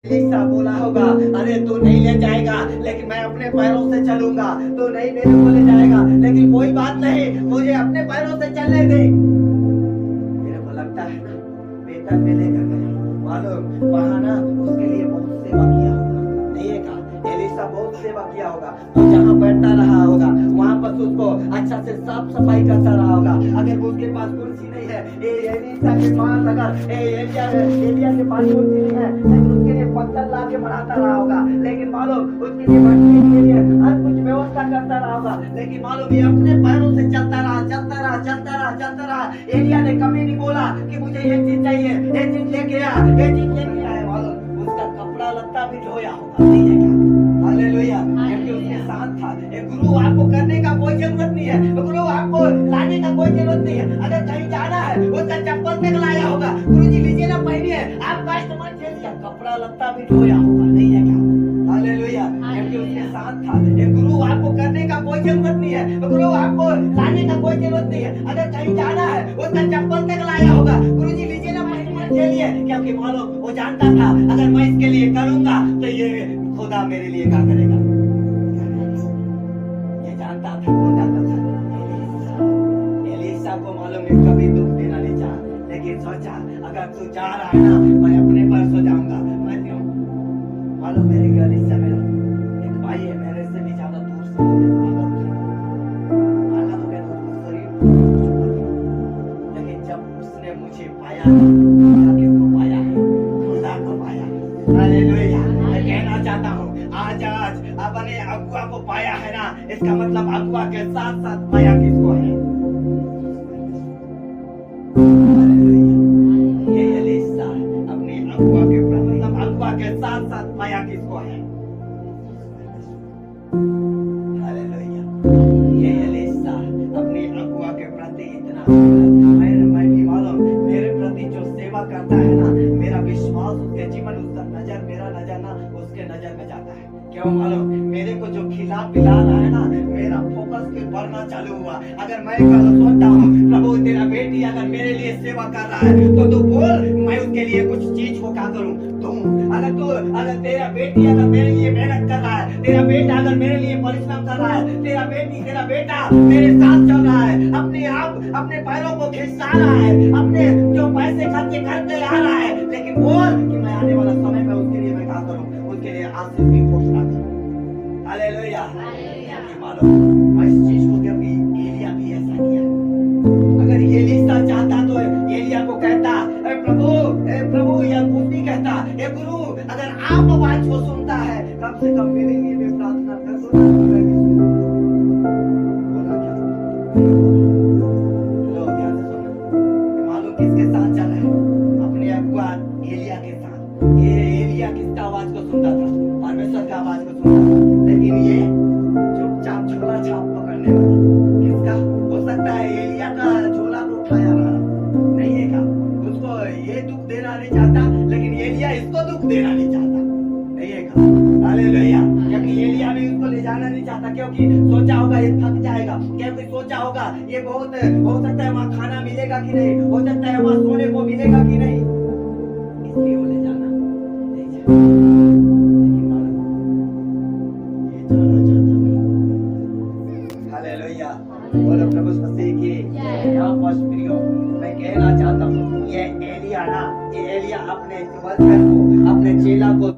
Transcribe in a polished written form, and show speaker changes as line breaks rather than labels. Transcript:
Elisha बोला होगा, अरे तू नहीं ले जाएगा लेकिन मैं अपने पैरों से चलूंगा। तू नहीं मेरे को ले जाएगा लेकिन कोई बात नहीं, मुझे अपने पैरों से चलने दे। मेरे को लगता है ना बेटा में लेकर गया, मालूम वहां ना उसके लिए बहुत सेवा किया होगा। नहीं है का एलिशा बहुत सेवा किया होगा। तो जहाँ बैठता रहा होगा वहां पर उसको अच्छा से साफ सफाई करता रहा होगा। अगर उसके पास कुर्सी नहीं है, एलिशा के पास अगर एलिया के पास कुर्सी नहीं है, लेकिन उसके लिए पत्थर ला के बनाता रहा होगा। लेकिन मालूम उसके लिए बैठने के लिए हर कुछ व्यवस्था करता रहा होगा। लेकिन मालूम ये अपने पैरों से चलता रहा, चलता रहा, चलता रहा, चलता रहा। एलिया ने कभी नहीं बोला कि मुझे ये चीज चाहिए, ये चीज लेके आ, ये चीज लेके आए। मालूम उसका कपड़ा लत्ता भी धोया होगा। नहीं है क्या? हालेलुया। क्योंकि उसके साथ था। गुरु आपको करने का कोई जरूरत नहीं है, गुरु आपको लाने का कोई जरूरत नहीं है। अगर कहीं जाना है उसका चप्पल तक लाया होगा, गुरु जी लीजिए ना पहनिए, आपका इस्तेमाल कीजिए, कपड़ा लत्ता भी धोया होगा। नहीं है क्या? हालेलुया। क्योंकि उसके साथ था। गुरु आपको करने का कोई जरूरत नहीं है, गुरु आपको लाने का कोई जरूरत नहीं है। अगर कहीं जाना है उसका चप्पल तक लाया होगा, गुरु जी लीजिए ना पहनिए के लिए। क्योंकि मालूम वो जानता था अगर मैं इसके लिए करूंगा तो ये खुदा मेरे लिए क्या करेगा। ये जानता था, कौन जानता था? एलिशा को मालूम है कभी दुख देना नहीं चाहा, लेकिन सोचा अगर तू जा रहा है ना मैं अपने पर सो जाऊंगा। मैं क्यों मालूम मेरे घर एलिशा मेरा एक भाई है, मेरे से भी ज्यादा दूर से आना तो कहता हूँ शरीर, लेकिन जब उसने मुझे पाया, किसको पाया है? खुदा को पाया। हालेलुया। मैं कहना चाहता हूँ आज अपने अगुआ को पाया है ना, इसका मतलब अगुआ के साथ साथ पाया किसको है? ये एलिशा अपने अगुआ के मतलब अगुआ के साथ साथ पाया किसको है? हालेलुया। ये एलिशा अपने अगुआ के प्रति इतना, मैं भी मालूम मेरे प्रति जो सेवा करता है ना, मेरा विश्वास उसके जीवन, उसका नजर, मेरा नजर ना उसके नजर में जाता है। क्यों मालूम? मेरे को जो खिला पिला रहा है ना, मेरा फोकस फिर बढ़ना चालू हुआ। अगर मैं सोचता हूँ प्रभु तेरा बेटी अगर मेरे लिए सेवा कर रहा है तो तू बोल मैं उसके लिए कुछ चीज को क्या करूँ दूं। अगर तेरा बेटी अगर मेरे लिए मेहनत कर रहा है, तेरा बेटा अगर मेरे लिए परिश्रम कर रहा है, तेरा बेटा मेरे साथ चल रहा है, अपने आप अपने पैरों को खिंचा रहा है, अपने जो पैसे खर्चे करते आ रहा है, लेकिन बोल कि मैं आने वाला समय में उसके लिए मैं क्या करूँ, उसके लिए आशीष की घोषणा करूँ। हालेलुया। मालूम मैं इस चीज को कभी एलिया भी ऐसा किया। अगर एलिशा चाहता तो एलिया को कहता प्रभु या कुछ नहीं कहता, ए गुरु अगर आप आवाज को सुनता है कम से कम मेरे लिए भी प्रार्थना कर दो। बोला क्या? लो ध्यान से सुनो। मालूम किसके साथ चल रहा है? अपने अगुआ एलिया के साथ। ये एलिया किसका आवाज को सुनता था? परमेश्वर का आवाज को सुनता था। लेकिन ये चुपचाप झोला छाप पकड़ने वाला किसका हो सकता है? एलिया का झोला को उठाया रहा। नहीं है क्या? उसको ये दुख देना नहीं चाहता, लेकिन एलिया इसको दुख देना नहीं चाहता। नहीं है क्या? हालेलुया। क्योंकि एलिया भी उसको ले जाना नहीं चाहता, क्योंकि सोचा होगा ये थक जाएगा, क्योंकि सोचा होगा ये बहुत हो सकता है वहाँ खाना मिलेगा कि नहीं, हो सकता है वहाँ सोने को मिलेगा कि नहीं, इसलिए वो ले जाना नहीं चाहता।